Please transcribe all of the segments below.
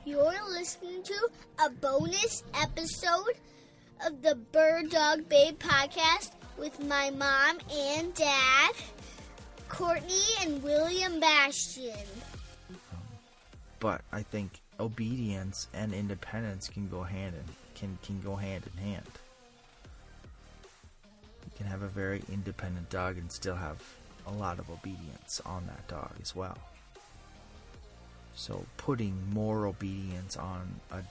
You're listening to a bonus episode of the Bird Dog Babe podcast with my mom and dad, Courtney and William Bastian. But I think obedience and independence can go hand in hand. You can have a very independent dog and still have a lot of obedience on that dog as well. So putting more obedience on an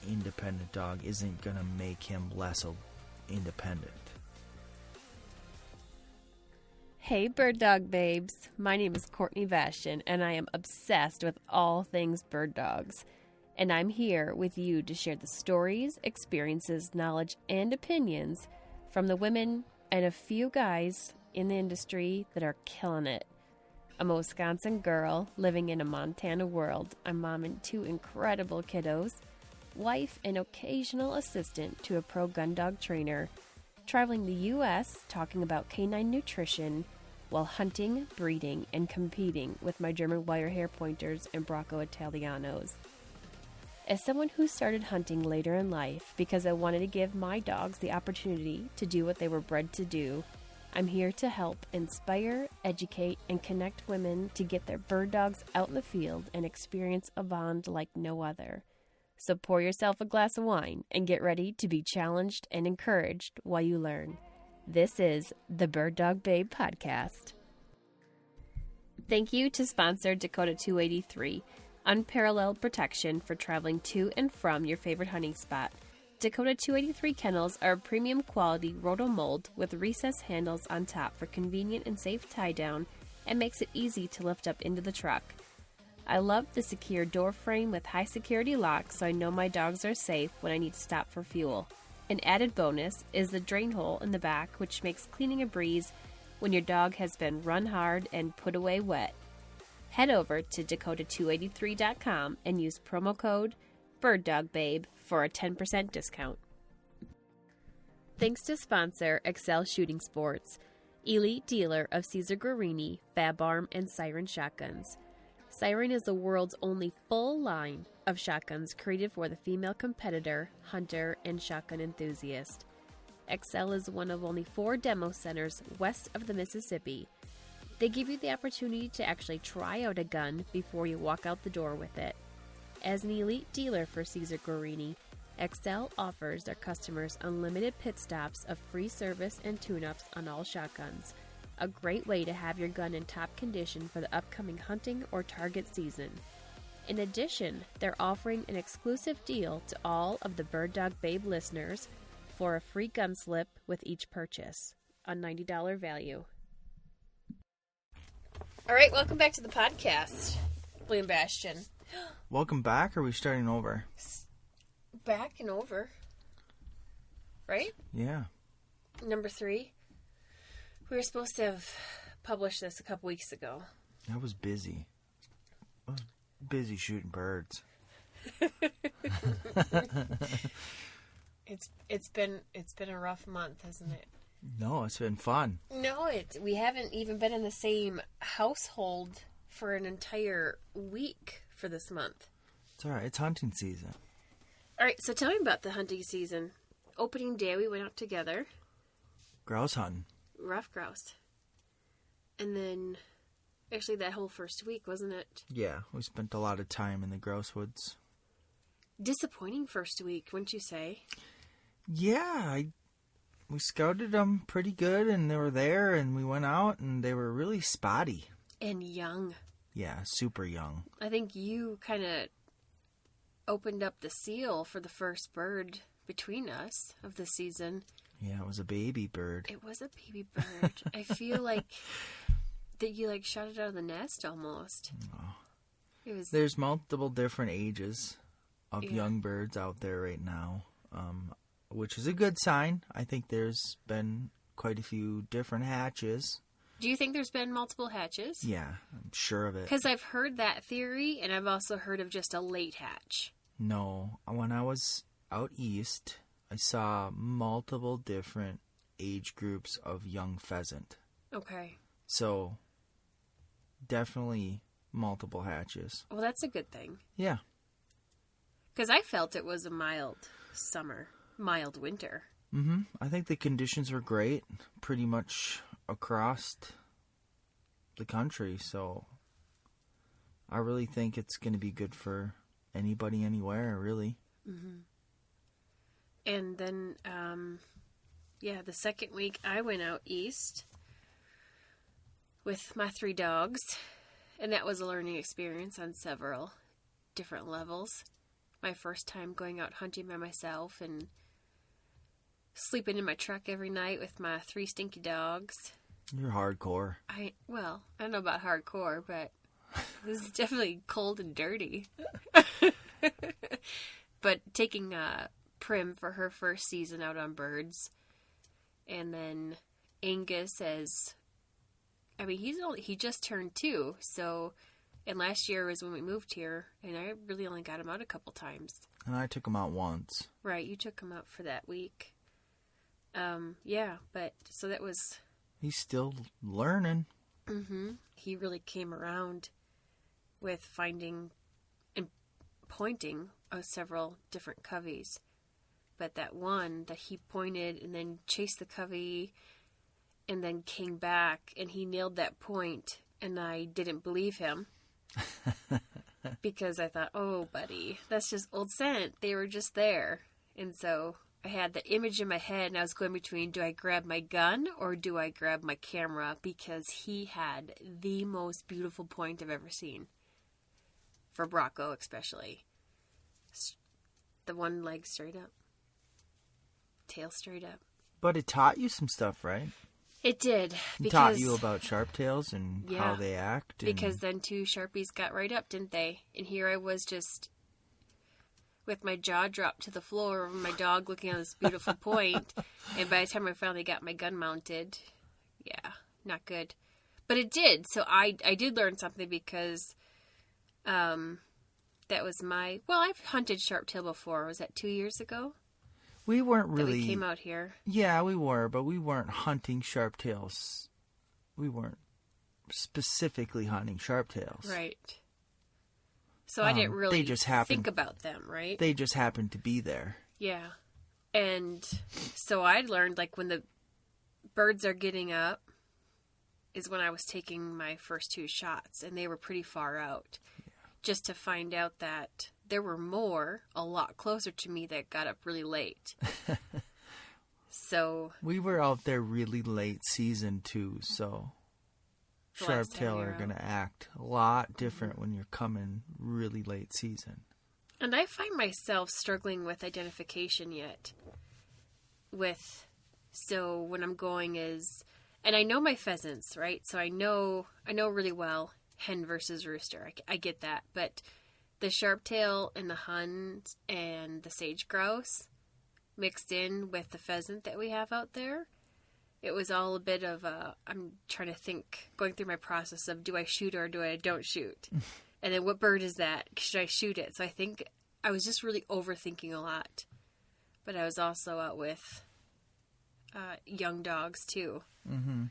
independent dog isn't going to make him less independent. Hey bird dog babes, my name is Courtney Bastian and I am obsessed with all things bird dogs. And I'm here with you to share the stories, experiences, knowledge, and opinions from the women and a few guys in the industry that are killing it. I'm a Wisconsin girl living in a Montana world. I'm mom and two incredible kiddos, wife and occasional assistant to a pro gun dog trainer, traveling the U.S. talking about canine nutrition while hunting, breeding, and competing with my German wire hair pointers and Bracco Italianos. As someone who started hunting later in life because I wanted to give my dogs the opportunity to do what they were bred to do, I'm here to help inspire, educate, and connect women to get their bird dogs out in the field and experience a bond like no other. So pour yourself a glass of wine and get ready to be challenged and encouraged while you learn. This is the Bird Dog Babe podcast. Thank you to sponsor Dakota 283, unparalleled protection for traveling to and from your favorite hunting spot. Dakota 283 kennels are premium quality roto-mold with recessed handles on top for convenient and safe tie-down and makes it easy to lift up into the truck. I love the secure door frame with high security locks so I know my dogs are safe when I need to stop for fuel. An added bonus is the drain hole in the back, which makes cleaning a breeze when your dog has been run hard and put away wet. Head over to Dakota283.com and use promo code BirdDogBabe for a 10% discount. Thanks to sponsor Xcel Shooting Sports, elite dealer of Caesar Guarini, Fab Arm, and Siren shotguns. Siren is the world's only full line of shotguns created for the female competitor, hunter, and shotgun enthusiast. Xcel is one of only 4 demo centers west of the Mississippi. They give you the opportunity to actually try out a gun before you walk out the door with it. As an elite dealer for Caesar Guarini, Xcel offers their customers unlimited pit stops of free service and tune-ups on all shotguns. A great way to have your gun in top condition for the upcoming hunting or target season. In addition, they're offering an exclusive deal to all of the Bird Dog Babe listeners for a free gun slip with each purchase, a $90 value. All right, welcome back to the podcast, William Bastian. Welcome back, or are we starting over? Back and over. Right? Yeah. Number 3. We were supposed to have published this a couple weeks ago. I was busy. I was busy shooting birds. It's been a rough month, hasn't it? No, it's been fun. No, we haven't even been in the same household for an entire week for this month. It's all right. It's hunting season. All right, so tell me about the hunting season. Opening day, we went out together. Grouse hunting. Rough grouse. And then, actually that whole first week, wasn't it? Yeah, we spent a lot of time in the grouse woods. Disappointing first week, wouldn't you say? Yeah, we scouted them pretty good, and they were there, and we went out, and they were really spotty. And young. Yeah, super young. I think you kind of opened up the seal for the first bird between us of the season. Yeah, it was a baby bird. It was a baby bird. I feel like that you shot it out of the nest almost. Oh. There's multiple different ages of young birds out there right now, which is a good sign. I think there's been quite a few different hatches. Do you think there's been multiple hatches? Yeah, I'm sure of it. Because I've heard that theory, and I've also heard of just a late hatch. No, when I was out east, I saw multiple different age groups of young pheasant. Okay. So, definitely multiple hatches. Well, that's a good thing. Yeah. Because I felt it was a mild summer, mild winter. Mm-hmm. I think the conditions were great, pretty much across the country. So I really think it's going to be good for anybody, anywhere, really. Mm-hmm. And then, the second week I went out east with my 3 dogs, and that was a learning experience on several different levels. My first time going out hunting by myself and sleeping in my truck every night with my 3 stinky dogs. You're hardcore. I don't know about hardcore, but this is definitely cold and dirty. But taking Prim for her first season out on birds, and then Angus he just turned 2, so, and last year was when we moved here, and I really only got him out a couple times. And I took him out once. Right, you took him out for that week. But so that was... He's still learning. Mm-hmm. He really came around with finding and pointing several different coveys. But that one that he pointed and then chased the covey and then came back and he nailed that point, and I didn't believe him. Because I thought, oh, buddy, that's just old scent. They were just there. And so I had the image in my head, and I was going between, do I grab my gun or do I grab my camera? Because he had the most beautiful point I've ever seen. For Brocco, especially. The one leg straight up. Tail straight up. But it taught you some stuff, right? It did. It taught you about Sharptails and how they act. And... Because then 2 Sharpies got right up, didn't they? And here I was just with my jaw dropped to the floor, and my dog looking at this beautiful point. And by the time I finally got my gun mounted, not good. But it did. So I did learn something because that was my... Well, I've hunted Sharptail before. Was that 2 years ago? We weren't really... That we came out here. Yeah, we were, but we weren't hunting Sharptails. We weren't specifically hunting Sharptails. Right. So I didn't really think about them, right? They just happened to be there. Yeah. And so I learned, like, when the birds are getting up is when I was taking my first 2 shots, and they were pretty far out. Yeah. Just to find out that there were more, a lot closer to me, that got up really late. So... We were out there really late season, too, so... Sharptail are going to act a lot different when you're coming really late season. And I find myself struggling with identification yet. So when I'm going and I know my pheasants, right? So I know really well hen versus rooster. I get that. But the Sharptail and the Huns and the sage grouse mixed in with the pheasant that we have out there, it was all a bit of I'm trying to think, going through my process of, do I shoot or do I don't shoot? And then what bird is that? Should I shoot it? So I think I was just really overthinking a lot. But I was also out with young dogs too. Mm-hmm.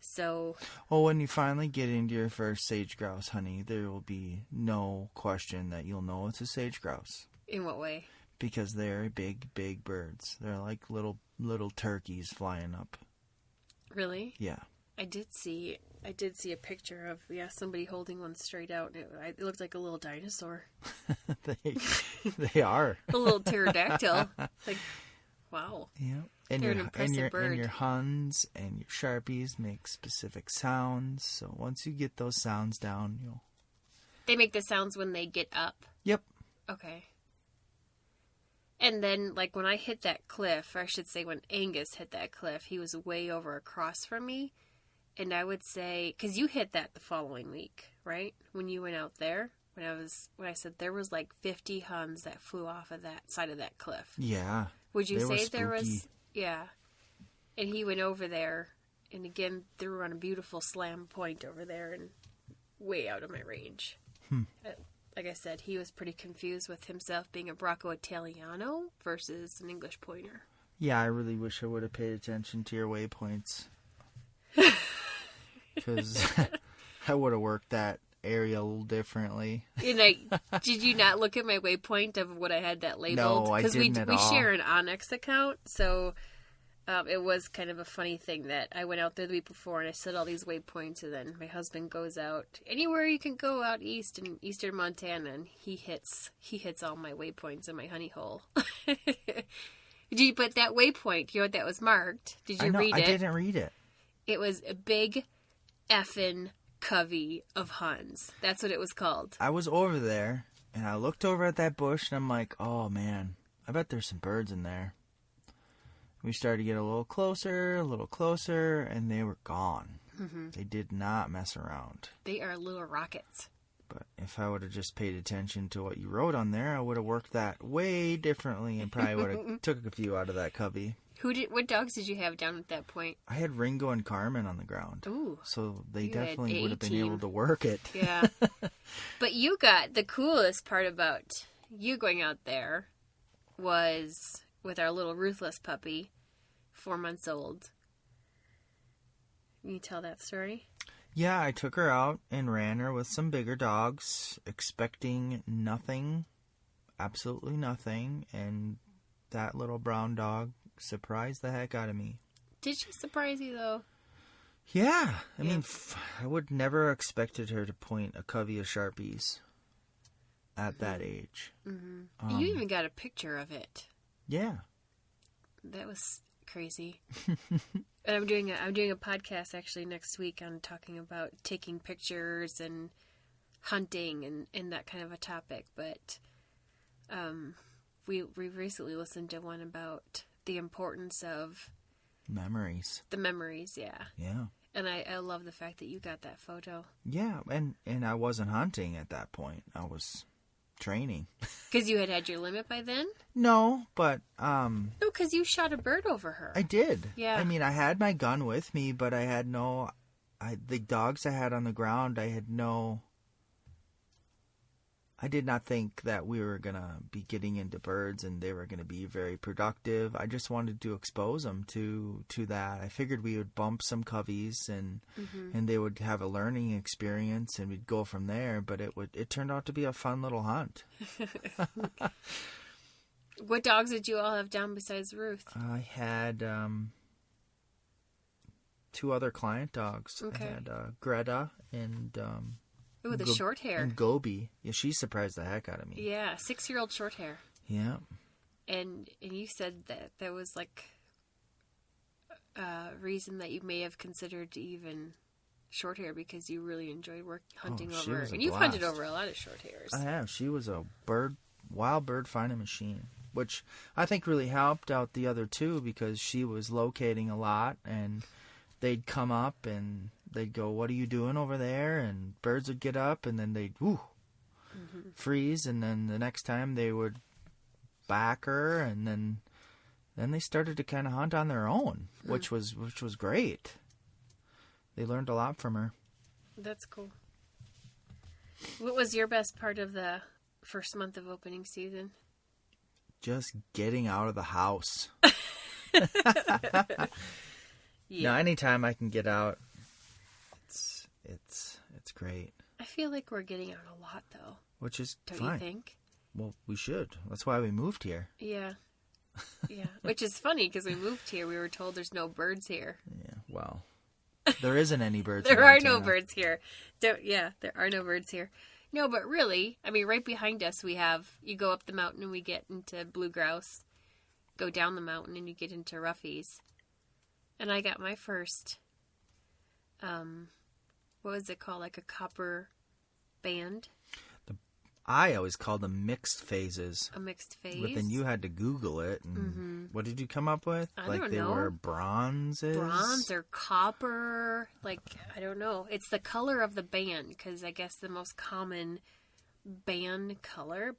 So... Well, when you finally get into your first sage grouse, honey, there will be no question that you'll know it's a sage grouse. In what way? Because they're big, big birds. They're like little turkeys flying up. Really? Yeah. I did see a picture of somebody holding one straight out, and it looked like a little dinosaur. They are a little pterodactyl. Like, wow. Yeah. They're an impressive bird. And your Huns and your Sharpies make specific sounds. So once you get those sounds down, They make the sounds when they get up. Yep. Okay. And then, like, when I hit that cliff, or I should say when Angus hit that cliff, he was way over across from me. And I would say, because you hit that the following week, right? When you went out there, when I said there was like 50 Huns that flew off of that side of that cliff. Yeah. Would you say there was? Yeah. And he went over there, and again, threw on a beautiful slam point over there, and way out of my range. Like I said, he was pretty confused with himself being a Brocco Italiano versus an English pointer. Yeah, I really wish I would have paid attention to your waypoints. Because I would have worked that area a little differently. And did you not look at my waypoint of what I had that labeled? No, I didn't at all. We share an Onyx account, so it was kind of a funny thing that I went out there the week before and I set all these waypoints, and then my husband goes out anywhere you can go out east in eastern Montana, and he hits all my waypoints in my honey hole. But that waypoint, you know what that was marked? Did you read it? I didn't read it. It was a big effing covey of Huns. That's what it was called. I was over there, and I looked over at that bush, and I'm like, oh, man, I bet there's some birds in there. We started to get a little closer, and they were gone. Mm-hmm. They did not mess around. They are little rockets. But if I would have just paid attention to what you wrote on there, I would have worked that way differently and probably would have took a few out of that covey. What dogs did you have down at that point? I had Ringo and Carmen on the ground. Ooh. So they definitely would have been able to work it. Yeah. But you got the coolest part about you going out there was with our little Ruthless puppy, 4 months old. Can you tell that story? Yeah, I took her out and ran her with some bigger dogs, expecting nothing, absolutely nothing, and that little brown dog surprised the heck out of me. Did she surprise you, though? Yeah. I mean, I would never have expected her to point a covey of Sharpies at that age. Mm-hmm. You even got a picture of it. Yeah. That was crazy. And I'm doing a podcast actually next week on talking about taking pictures and hunting and that kind of a topic. But we recently listened to one about the importance of memories. The memories, yeah. Yeah. And I love the fact that you got that photo. Yeah, and I wasn't hunting at that point. I was training. Because you had your limit by then? No, but No, because you shot a bird over her. I did. Yeah. I mean, I had my gun with me, but I had the dogs I had on the ground, I did not think that we were going to be getting into birds and they were going to be very productive. I just wanted to expose them to that. I figured we would bump some coveys and they would have a learning experience and we'd go from there, but it turned out to be a fun little hunt. What dogs did you all have down besides Ruth? I had 2 other client dogs. Okay. I had Greta and ooh, the short hair. And Gobi. Yeah, she surprised the heck out of me. Yeah, 6-year-old short hair. Yeah. And you said that was like a reason that you may have considered even short hair because you really enjoyed hunting over. And you've hunted over a lot of short hairs. I have. She was a wild bird finding machine, which I think really helped out the other 2 because she was locating a lot and they'd come up and they'd go, "What are you doing over there?" And birds would get up, and then they'd freeze, and then the next time they would back her, and then they started to kind of hunt on their own, which was great. They learned a lot from her. That's cool. What was your best part of the first month of opening season? Just getting out of the house. Yeah. Now, anytime I can get out, it's great. I feel like we're getting out a lot, though. Which is Don't fine. you think? Well, we should. That's why we moved here. Yeah. Yeah. Which is funny, because we moved here, we were told there's no birds here. Yeah, well, there isn't any birds There are no birds here. There are no birds here. No, but really, I mean, right behind us you go up the mountain and we get into blue grouse. Go down the mountain and you get into roughies. And I got my first, what was it called? Like a copper band? I always called them mixed phases. A mixed phase? But then you had to Google it. And what did you come up with? I don't know. They were bronzes? Bronze or copper. Like, I don't know. It's the color of the band, because I guess the most common band color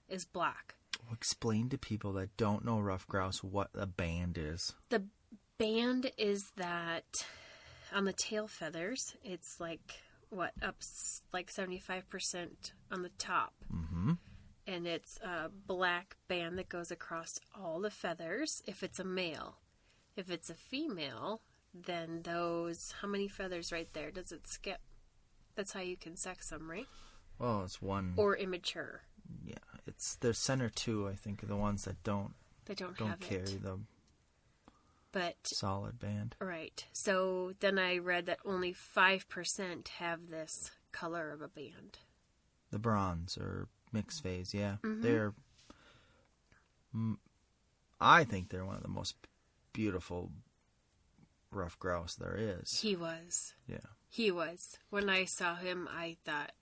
is black. Explain to people that don't know rough grouse what a band is. The band is that on the tail feathers, it's like, up like 75% on the top. Mm-hmm. And it's a black band that goes across all the feathers if it's a male. If it's a female, then how many feathers right there does it skip? That's how you can sex them, right? Well, it's one. Or immature. Yeah, it's the center two. I think are the ones that don't have carry it. the But solid band. Right. So then I read that only 5% have this color of a band. The bronze or mixed phase, yeah. Mm-hmm. I think they're one of the most beautiful rough grouse there is. He was. Yeah. He was. When I saw him, I thought,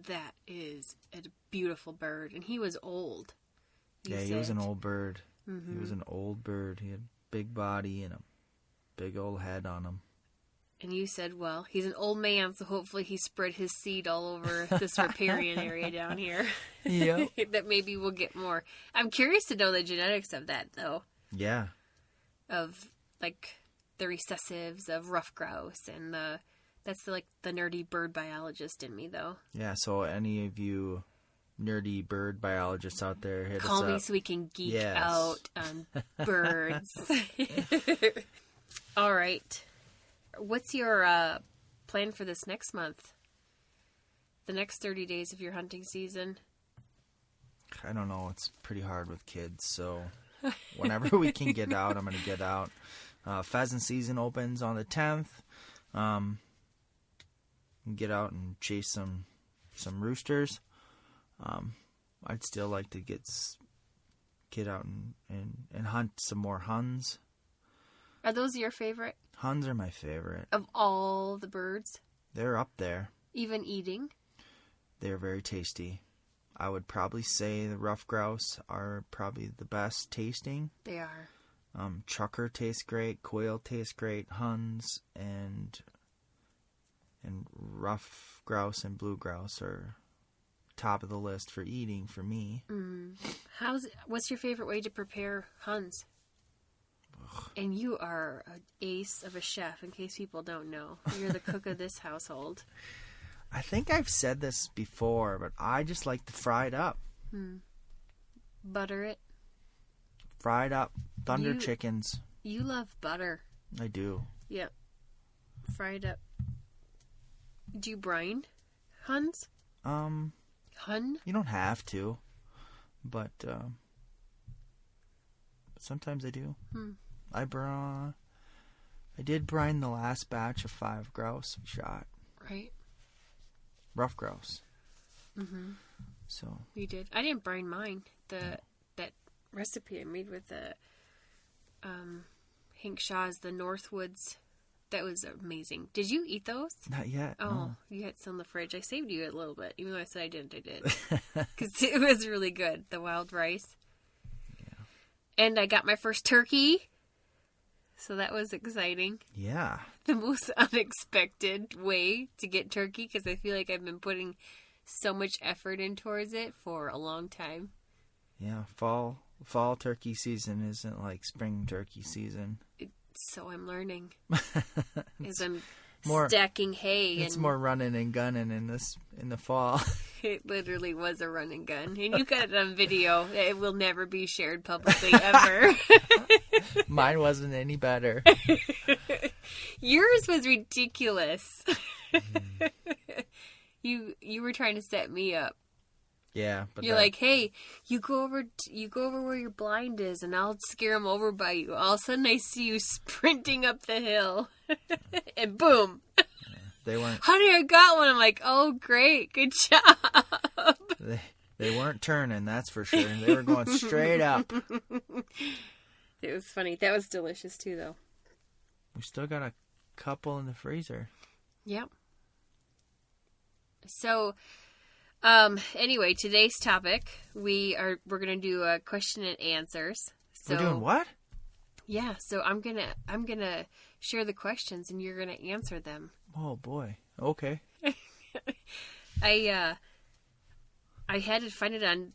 that is a beautiful bird. And he was old. He was an old bird. Mm-hmm. He was an old bird. He had a big body and a big old head on him. And you said, well, he's an old man, so hopefully he spread his seed all over this riparian area down here. Yeah. That maybe we'll get more. I'm curious to know the genetics of that, though. Yeah. Of, like, the recessives of rough grouse. And that's, like, the nerdy bird biologist in me, though. Yeah, so any of you nerdy bird biologists out there, hit Call us me up. so we can geek Yes. out on birds. All right. What's your plan for this next month? The next 30 days of your hunting season? I don't know. It's pretty hard with kids, so whenever we can get out, I'm going to get out. Pheasant season opens on the 10th. Get out and chase some roosters. I'd still like to get out and hunt some more huns. Are those your favorite? Huns are my favorite. Of all the birds? They're up there. Even eating? They're very tasty. I would probably say the rough grouse are probably the best tasting. They are. Chucker tastes great. Quail tastes great. Huns and rough grouse and blue grouse are top of the list for eating for me. What's your favorite way to prepare huns? And you are an ace of a chef, in case people don't know. You're the cook of this household. I think I've said this before, but I just like to fry it up. Butter it. Fried up. Thunder chickens. You love butter. I do. Yep. Fried up. Do you brine huns? Hun? You don't have to, but sometimes I do. I did brine the last batch of 5 grouse we shot. Right. Rough grouse. Mm-hmm. So You did. I didn't brine mine. That recipe I made with the Hank Shaw's, the Northwoods. That was amazing. Did you eat those? not yet. Oh, No. you had some in the fridge. I saved you a little bit. Even though I said I didn't, I did. Because it was really good. The wild rice. Yeah. And I got my first turkey. So that was exciting. Yeah. The most unexpected way to get turkey, because I feel like I've been putting so much effort in towards it for a long time. Yeah. Fall turkey season isn't like spring turkey season. So I'm learning. As I'm more stacking hay. It's and more running and gunning in the fall. It literally was a run and gun. And you got it on video. It will never be shared publicly ever. Mine wasn't any better. Yours was ridiculous. You were trying to set me up. Yeah, but You're like, hey, you go over where your blind is, and I'll scare them over by you. All of a sudden, I see you sprinting up the hill, and boom. they weren't. Honey, I got one. I'm like, oh, great, good job. They weren't turning, that's for sure. They were going straight up. It was funny. That was delicious too, though. We still got a couple in the freezer. Yep. So. Anyway, today's topic, we're gonna do a question and answers. So, we're doing what? Yeah, so I'm gonna share the questions and you're gonna answer them. Oh boy. Okay. I had to find it on.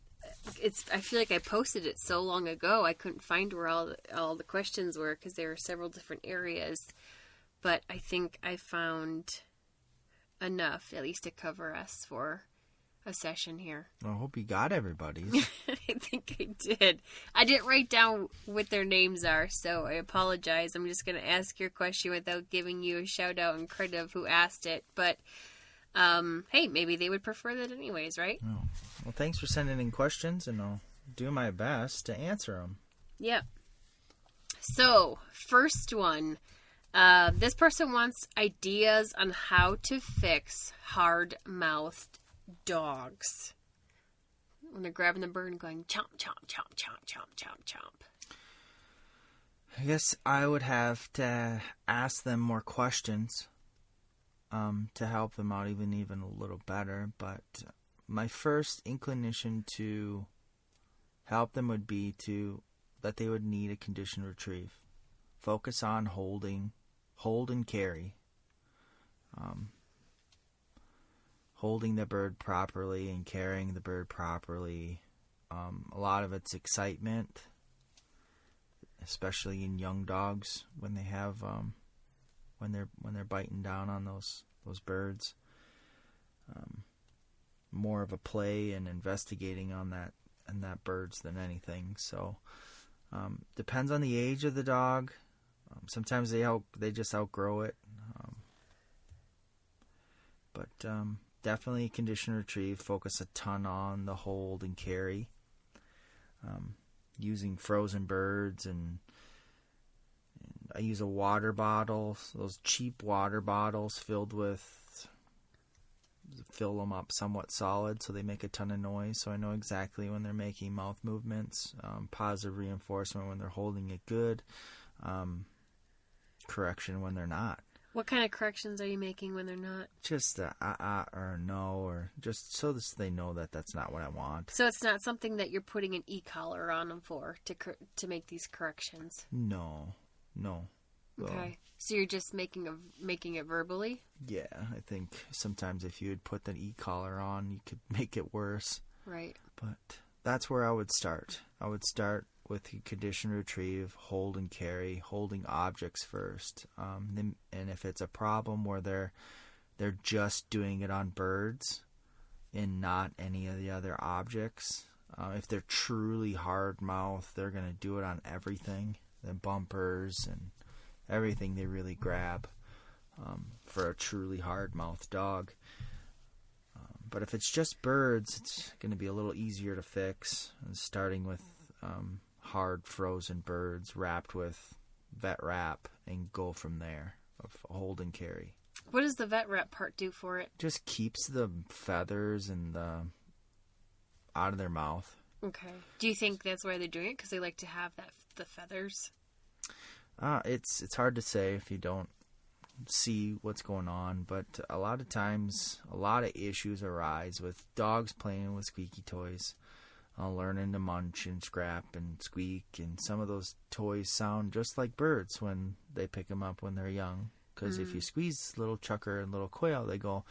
I feel like I posted it so long ago I couldn't find where all the questions were because there were several different areas, but I think I found enough at least to cover us for a session here. Well, I hope you got everybody's. I think I did. I didn't write down what their names are, so I apologize. I'm just going to ask your question without giving you a shout out and credit of who asked it. But hey, maybe they would prefer that anyways, right? Oh. Well, thanks for sending in questions, and I'll do my best to answer them. Yep. So, first one. This person wants ideas on how to fix hard-mouthed dogs. When they're grabbing the bird and going chomp, chomp, chomp, chomp, chomp, chomp, chomp. I guess I would have to ask them more questions to help them out even a little better. But my first inclination to help them would be that they would need a conditioned retrieve. Focus on hold and carry. Holding the bird properly and carrying the bird properly. A lot of it's excitement, especially in young dogs when they have when they're biting down on those birds. More of a play and investigating on that birds than anything. So depends on the age of the dog. Sometimes they just outgrow it. But definitely condition retrieve. Focus a ton on the hold and carry. Using frozen birds, and I use a water bottle. Those cheap water bottles fill them up somewhat solid so they make a ton of noise. So I know exactly when they're making mouth movements. Positive reinforcement when they're holding it good. Correction when they're not. What kind of corrections are you making when they're not? Just or a no, or just so they know that that's not what I want. So it's not something that you're putting an e-collar on them for to make these corrections? No. Okay. So you're just making it verbally? Yeah, I think sometimes if you would put that e-collar on, you could make it worse. Right. But that's where I would start. I would start with the condition retrieve, hold and carry, holding objects first. And if it's a problem where they're just doing it on birds and not any of the other objects, if they're truly hard mouth, they're going to do it on everything, the bumpers and everything they really grab for a truly hard mouthed dog. But if it's just birds, it's going to be a little easier to fix, starting with hard frozen birds wrapped with vet wrap and go from there of hold and carry. What does the vet wrap part do for it? Just keeps the feathers and out of their mouth. Okay. Do you think that's why they're doing it? Because they like to have the feathers? It's hard to say if you don't see what's going on, but a lot of times a lot of issues arise with dogs playing with squeaky toys. Learning to munch and scrap and squeak, and some of those toys sound just like birds when they pick them up when they're young. Because if you squeeze little chucker and little quail, they go,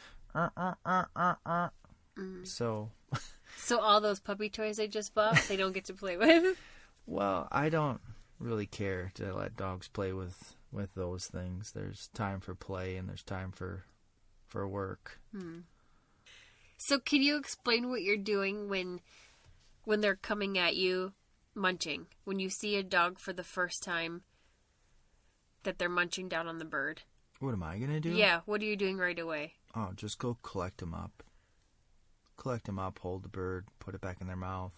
So all those puppy toys I just bought, they don't get to play with? Well, I don't really care to let dogs play with those things. There's time for play and there's time for work. So can you explain what you're doing when they're coming at you munching? When you see a dog for the first time that they're munching down on the bird. What am I going to do? Yeah, what are you doing right away? Oh, just go collect them up. Collect them up, hold the bird, put it back in their mouth.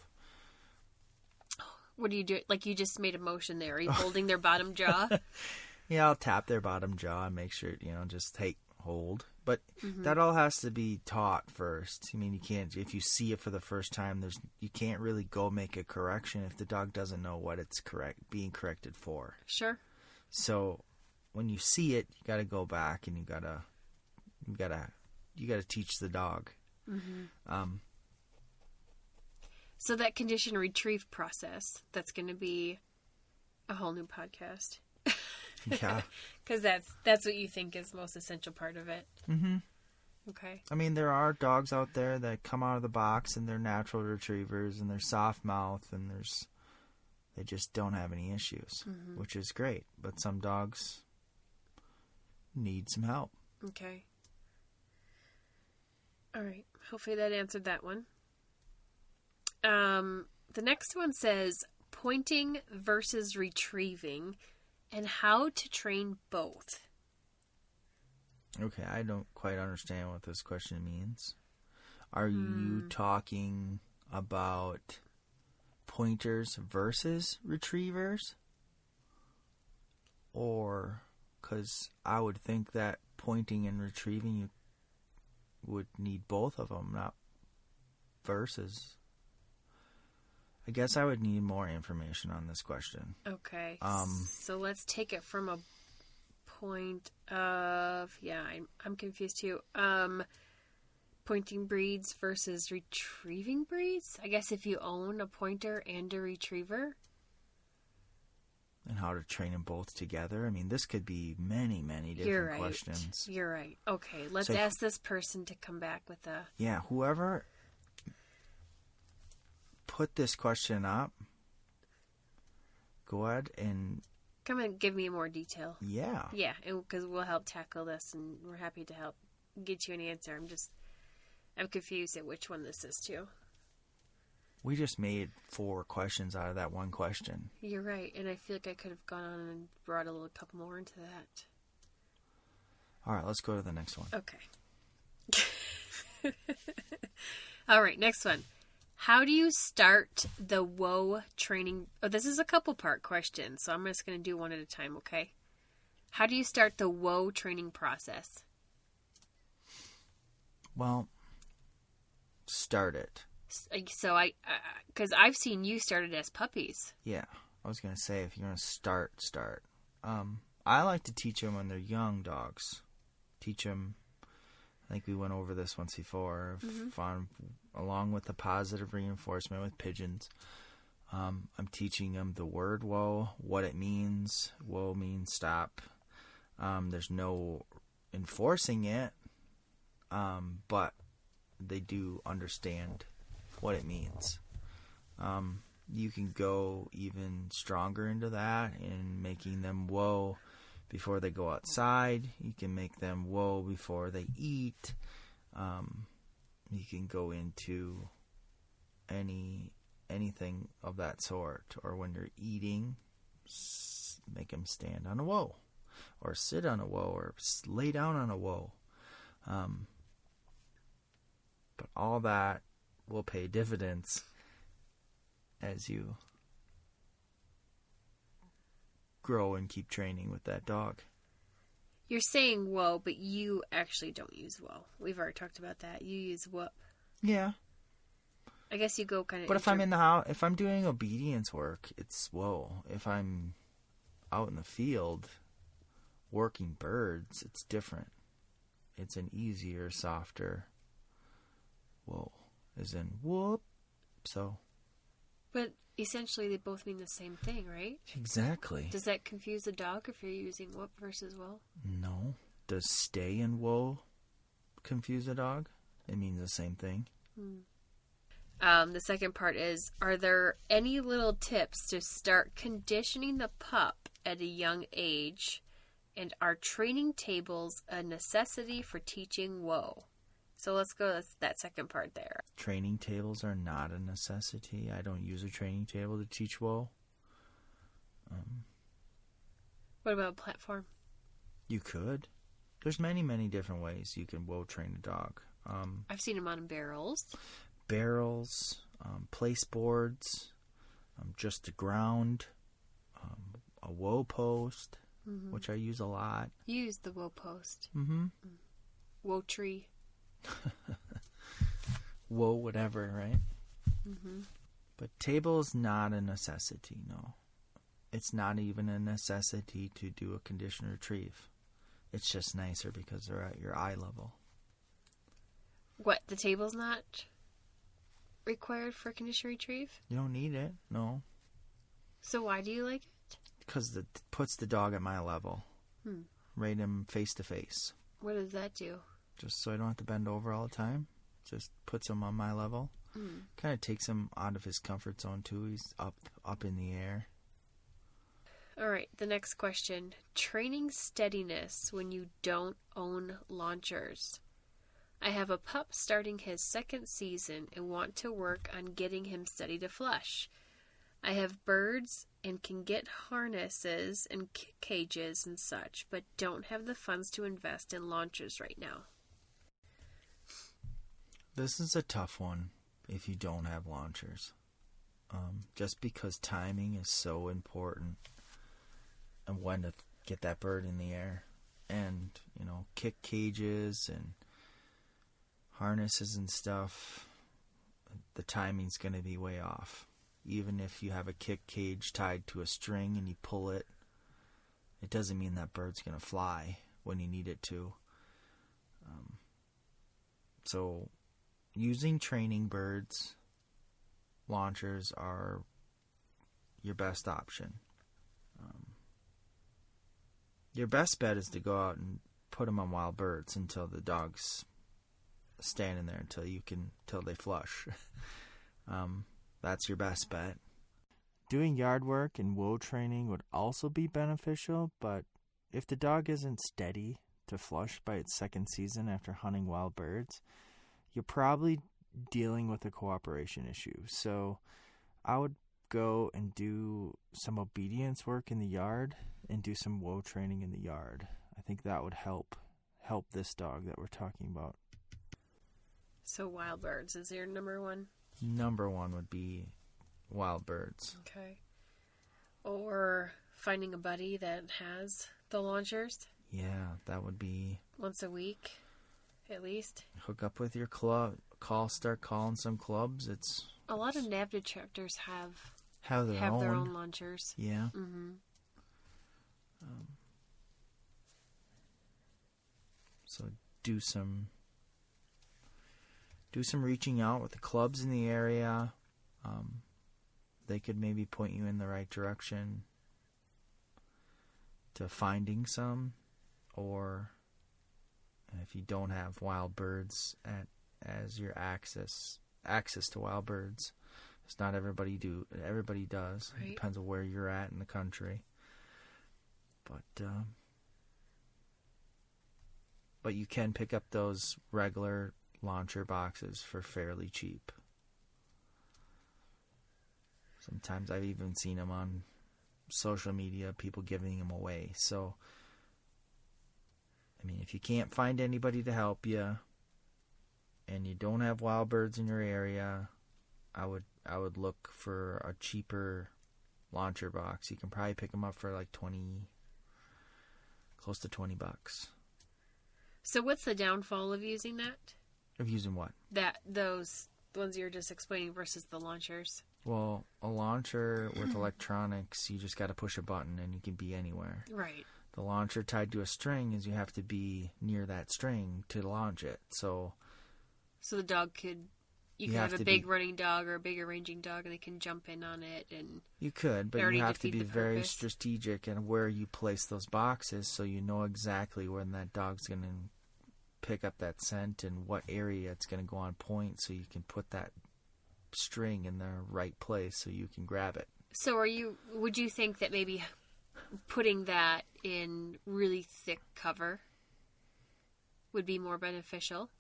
What do you do? Like you just made a motion there. Are you holding their bottom jaw? Yeah, I'll tap their bottom jaw and make sure, just hold. But that all has to be taught first. I mean, you can't, if you see it for the first time, you can't really go make a correction if the dog doesn't know what it's being corrected for. Sure. So when you see it, you got to go back and you got to teach the dog. So that condition retrieve process, that's going to be a whole new podcast. Yeah. Because that's what you think is the most essential part of it. Okay. I mean, there are dogs out there that come out of the box and they're natural retrievers and they're soft mouth and they just don't have any issues, which is great. But some dogs need some help. Okay. All right. Hopefully that answered that one. The next one says pointing versus retrieving and how to train both. Okay, I don't quite understand what this question means. Are you talking about pointers versus retrievers? Or, because I would think that pointing and retrieving, you would need both of them, not versus. I guess I would need more information on this question. Okay. So let's take it from a point of, I'm confused too. Pointing breeds versus retrieving breeds? I guess if you own a pointer and a retriever. And how to train them both together. I mean, this could be many, many different questions. You're right. Okay, let's ask this person to come back with a... Yeah, whoever put this question up, go ahead and... Come and give me more detail. Yeah. Yeah, because we'll help tackle this, and we're happy to help get you an answer. I'm confused at which one this is too. We just made 4 questions out of that one question. You're right, and I feel like I could have gone on and brought a couple more into that. All right, let's go to the next one. Okay. All right, next one. How do you start the whoa training? Oh, this is a couple-part question, so I'm just going to do one at a time, okay? How do you start the whoa training process? Well, start it. So because I've seen you started as puppies. Yeah, I was going to say, if you're going to start. I like to teach them when they're young dogs. Teach them, I think we went over this once before, along with the positive reinforcement with pigeons. I'm teaching them the word whoa, what it means. Whoa means stop. There's no enforcing it, but they do understand what it means. You can go even stronger into that in making them whoa before they go outside. You can make them whoa before they eat. You can go into anything of that sort. Or when you're eating, make them stand on a whoa, or sit on a whoa, or lay down on a whoa. But all that will pay dividends as you grow and keep training with that dog. You're saying whoa, but you actually don't use whoa. We've already talked about that. You use whoop. Yeah. I guess you go kind of... But if I'm in the house, if I'm doing obedience work, it's whoa. If I'm out in the field working birds, it's different. It's an easier, softer whoa, as in whoop. So. But essentially, they both mean the same thing, right? Exactly. Does that confuse the dog if you're using whoop versus whoa? No. Does stay and whoa confuse a dog? It means the same thing. The second part is, are there any little tips to start conditioning the pup at a young age? And are training tables a necessity for teaching whoa? So let's go with that second part there. Training tables are not a necessity. I don't use a training table to teach whoa. What about a platform? You could. There's many, many different ways you can whoa train a dog. I've seen them on barrels. Barrels, place boards, just the ground, a whoa post, which I use a lot. You use the whoa post. Whoa tree. Whoa whatever, right? But table is not a necessity, no. It's not even a necessity to do a conditioned retrieve. It's just nicer because they're at your eye level. What, the table's not required for conditioned retrieve? You don't need it, no. So why do you like it? Because it puts the dog at my level. Right him face to face. What does that do? Just so I don't have to bend over all the time. Just puts him on my level. Kind of takes him out of his comfort zone too. He's up in the air. All right, the next question. Training steadiness when you don't own launchers. I have a pup starting his second season and want to work on getting him steady to flush. I have birds and can get harnesses and cages and such, but don't have the funds to invest in launchers right now. This is a tough one if you don't have launchers. Just because timing is so important and when to get that bird in the air. And, kick cages and harnesses and stuff, the timing's going to be way off. Even if you have a kick cage tied to a string and you pull it, it doesn't mean that bird's going to fly when you need it to. So using training birds, launchers are your best option. Your best bet is to go out and put them on wild birds until the dog's standing there until they flush. That's your best bet. Doing yard work and whoa training would also be beneficial, but if the dog isn't steady to flush by its second season after hunting wild birds, you're probably dealing with a cooperation issue. So I would go and do some obedience work in the yard and do some whoa training in the yard. I think that would help this dog that we're talking about. So wild birds is your number one? Number one would be wild birds. Okay. Or finding a buddy that has the launchers? Yeah, that would be... once a week, at least. Hook up with your club. Start calling some clubs. It's... a lot of Untitled chapters have their own launchers. Yeah. Mm-hmm. So do some reaching out with the clubs in the area. They could maybe point you in the right direction to finding some, or if you don't have wild birds as your access to wild birds, it's not everybody does. Right. It depends on where you're at in the country. But you can pick up those regular launcher boxes for fairly cheap. Sometimes I've even seen them on social media, people giving them away. So, I mean, if you can't find anybody to help you and you don't have wild birds in your area, I would look for a cheaper launcher box. You can probably pick them up for like close to $20. So what's the downfall of using that? Of using what? Those ones you were just explaining versus the launchers. Well, a launcher with electronics, you just got to push a button and you can be anywhere. Right. The launcher tied to a string is you have to be near that string to launch it. So the dog you can have a big running dog or a bigger ranging dog and they can jump in on it. And you could, but you have to be very strategic in where you place those boxes so you know exactly when that dog's going to pick up that scent and what area it's going to go on point so you can put that string in the right place so you can grab it. So would you think that maybe putting that in really thick cover would be more beneficial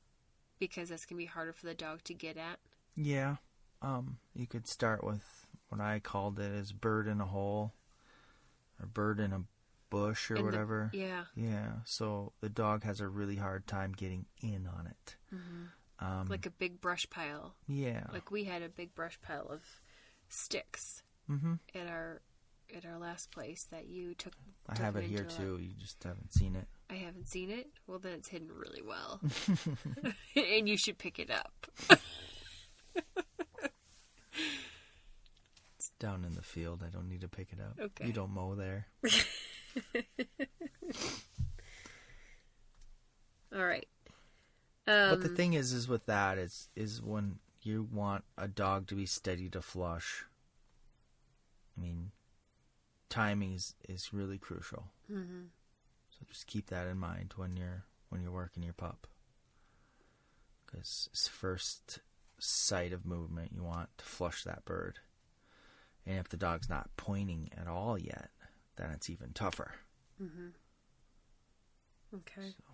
because that's going to be harder for the dog to get at? Yeah. You could start with what I called it as bird in a hole or bird in a bush or whatever. Yeah. So the dog has a really hard time getting in on it. Mm-hmm. Like a big brush pile. Yeah. Like we had a big brush pile of sticks at our last place that you took. I have it here too. You just haven't seen it. I haven't seen it? Well, then it's hidden really well. And you should pick it up. It's down in the field. I don't need to pick it up. Okay. You don't mow there. All right. But the thing is with that is when you want a dog to be steady to flush, I mean, timing is really crucial. Mm-hmm. So just keep that in mind when you're working your pup, because it's first sight of movement. You want to flush that bird, and if the dog's not pointing at all yet, then it's even tougher. Mm-hmm. Okay. So,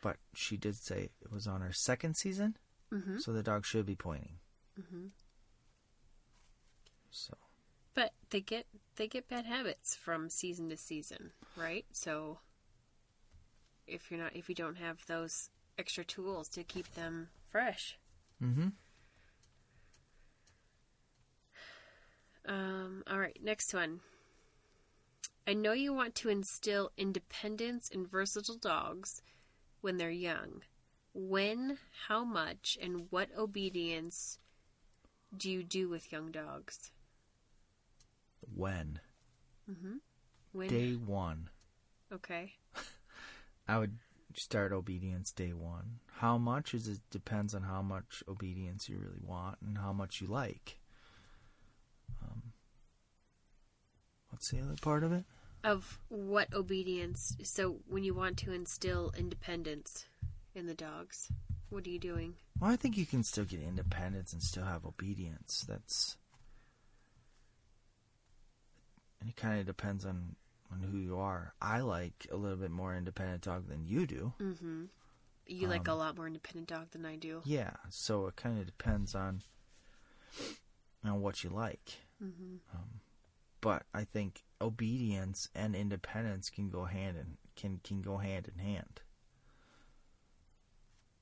but she did say it was on her second season, so the dog should be pointing. Mm-hmm. So. But they get bad habits from season to season, right? So if you don't have those extra tools to keep them fresh. Mm-hmm. All right, next one. I know you want to instill independence in versatile dogs when they're young. When, how much, and what obedience do you do with young dogs? When? Mm-hmm. When? Day one. Okay. I would start obedience day one. How much it depends on how much obedience you really want and how much you like. What's the other part of it? Of what obedience? So when you want to instill independence in the dogs, what are you doing? Well, I think you can still get independence and still have obedience. And it kind of depends on who you are. I like a little bit more independent dog than you do. Mm-hmm. You like a lot more independent dog than I do. Yeah, so it kind of depends on what you like. Mm-hmm. But I think obedience and independence can go hand in hand.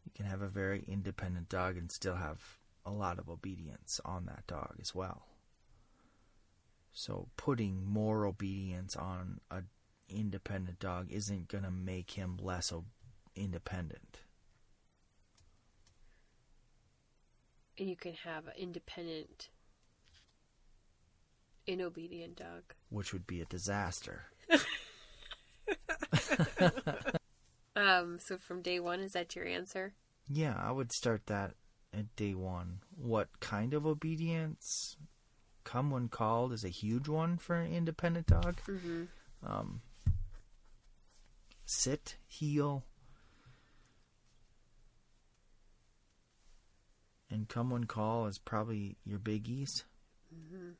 You can have a very independent dog and still have a lot of obedience on that dog as well. So putting more obedience on an independent dog isn't going to make him less independent. And you can have an independent, inobedient dog. Which would be a disaster. So from day one, is that your answer? Yeah, I would start that at day one. What kind of obedience? Come when called is a huge one for an independent dog. Mm-hmm. Sit, heel, and come when call is probably your biggies. Mm-hmm.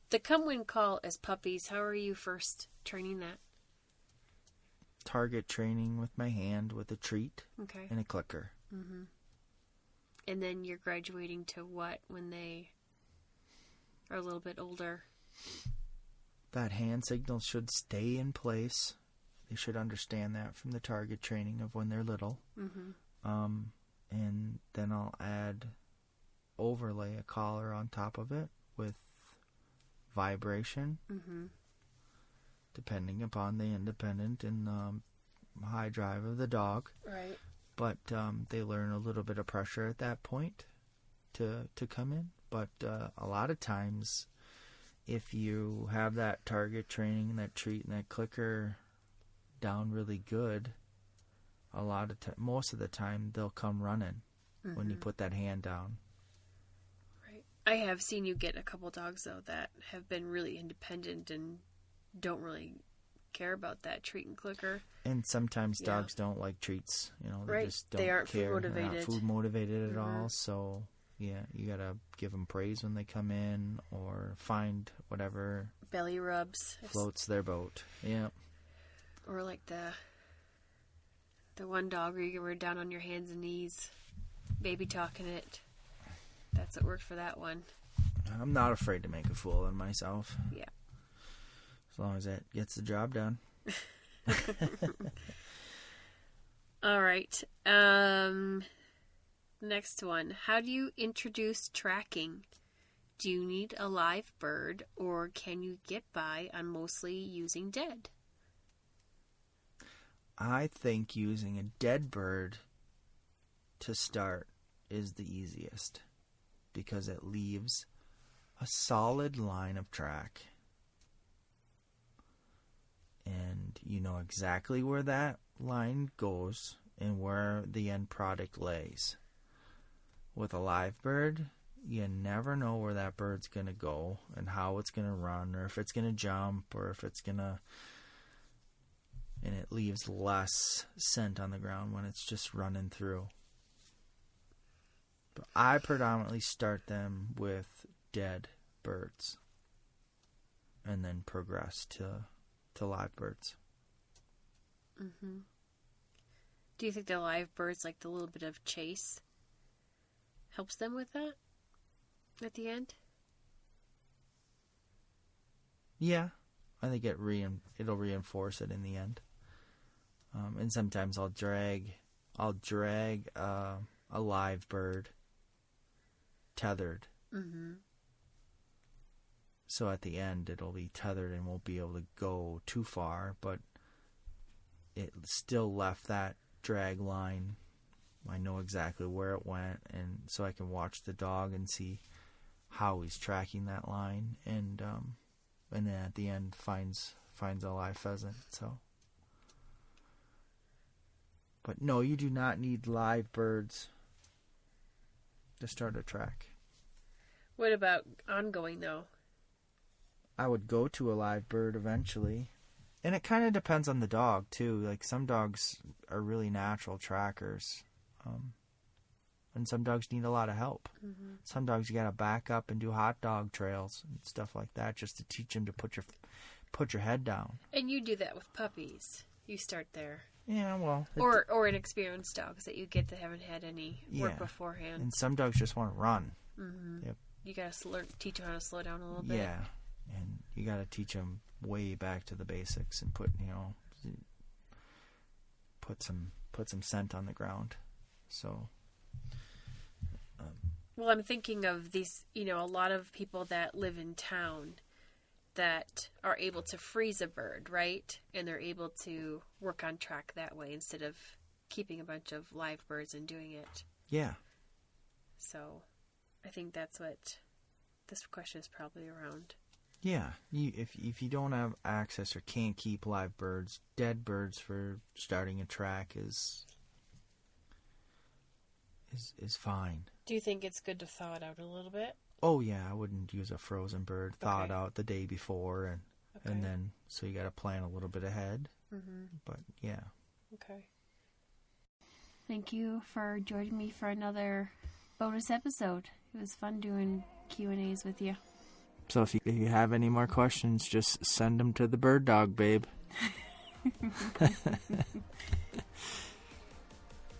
The come when call as puppies, how are you first training that? Target training with my hand with a treat and a clicker. Mm-hmm. And then you're graduating to what when they are a little bit older? That hand signal should stay in place. They should understand that from the target training of when they're little. Mm-hmm. And then I'll overlay a collar on top of it with vibration, depending upon the independent and high drive of the dog. Right. But they learn a little bit of pressure at that point to come in. But a lot of times, if you have that target training and that treat and that clicker down really good, most of the time they'll come running when you put that hand down. Right. I have seen you get a couple dogs though that have been really independent and don't really care about that treat and clicker. And sometimes dogs don't like treats. They just don't they aren't care. food motivated. They're not food motivated at all. So yeah, you gotta give them praise when they come in, or find whatever belly rubs floats their boat. Yeah. Or like the one dog where you were down on your hands and knees, baby talking it. That's what worked for that one. I'm not afraid to make a fool of myself. Yeah. As long as that gets the job done. All right. Next one. How do you introduce tracking? Do you need a live bird, or can you get by on mostly using dead? I think using a dead bird to start is the easiest, because it leaves a solid line of track. And you know exactly where that line goes and where the end product lays. With a live bird, you never know where that bird's going to go and how it's going to run, or if it's going to jump, or if it's going to... And it leaves less scent on the ground when it's just running through. But I predominantly start them with dead birds and then progress to live birds. Mm-hmm. Do you think the live birds, like the little bit of chase, helps them with that at the end? Yeah, I think it'll reinforce it in the end. And sometimes I'll drag a live bird tethered. Mm-hmm. So at the end it'll be tethered and won't be able to go too far, but it still left that drag line. I know exactly where it went, and so I can watch the dog and see how he's tracking that line, and then at the end finds a live pheasant. So, but no, you do not need live birds to start a track. What about ongoing though? I would go to a live bird eventually. And it kind of depends on the dog, too. Like, some dogs are really natural trackers. And some dogs need a lot of help. Mm-hmm. Some dogs you got to back up and do hot dog trails and stuff like that just to teach them to put your head down. And you do that with puppies. You start there. Yeah, well. Or inexperienced dogs that you get that haven't had any work beforehand. And some dogs just want to run. Mm-hmm. Yep. You got to teach them how to slow down a little bit. Yeah. And you got to teach them way back to the basics and put some scent on the ground. So, well, I'm thinking of these, a lot of people that live in town that are able to freeze a bird, right? And they're able to work on track that way instead of keeping a bunch of live birds and doing it. Yeah. So, I think that's what this question is probably around. Yeah, if you don't have access or can't keep live birds, dead birds for starting a track is fine. Do you think it's good to thaw it out a little bit? Oh yeah, I wouldn't use a frozen bird. Thaw it out the day before, and then so you got to plan a little bit ahead. Mm-hmm. But yeah. Okay. Thank you for joining me for another bonus episode. It was fun doing Q&As with you. So if you have any more questions, just send them to the Bird Dog Babe.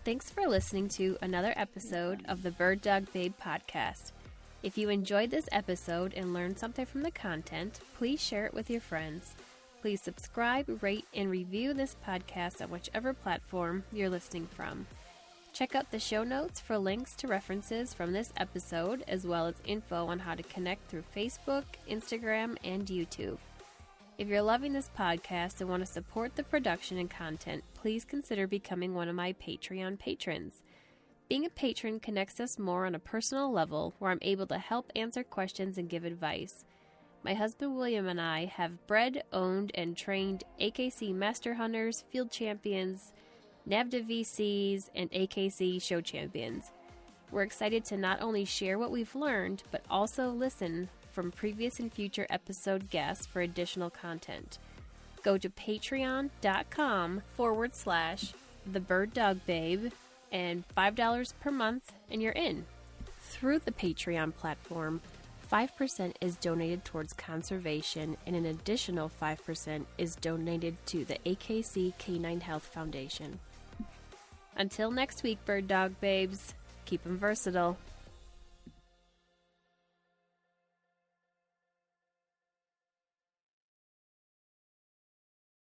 Thanks for listening to another episode of the Bird Dog Babe podcast. If you enjoyed this episode and learned something from the content, please share it with your friends. Please subscribe, rate, and review this podcast on whichever platform you're listening from. Check out the show notes for links to references from this episode, as well as info on how to connect through Facebook, Instagram, and YouTube. If you're loving this podcast and want to support the production and content, please consider becoming one of my Patreon patrons. Being a patron connects us more on a personal level, where I'm able to help answer questions and give advice. My husband William and I have bred, owned, and trained AKC Master Hunters, Field Champions, NAVDA VCs, and AKC Show Champions. We're excited to not only share what we've learned, but also listen from previous and future episode guests for additional content. Go to patreon.com/TheBirdDogBabe and $5 per month and you're in. Through the Patreon platform, 5% is donated towards conservation and an additional 5% is donated to the AKC Canine Health Foundation. Until next week, Bird Dog Babes, keep them versatile.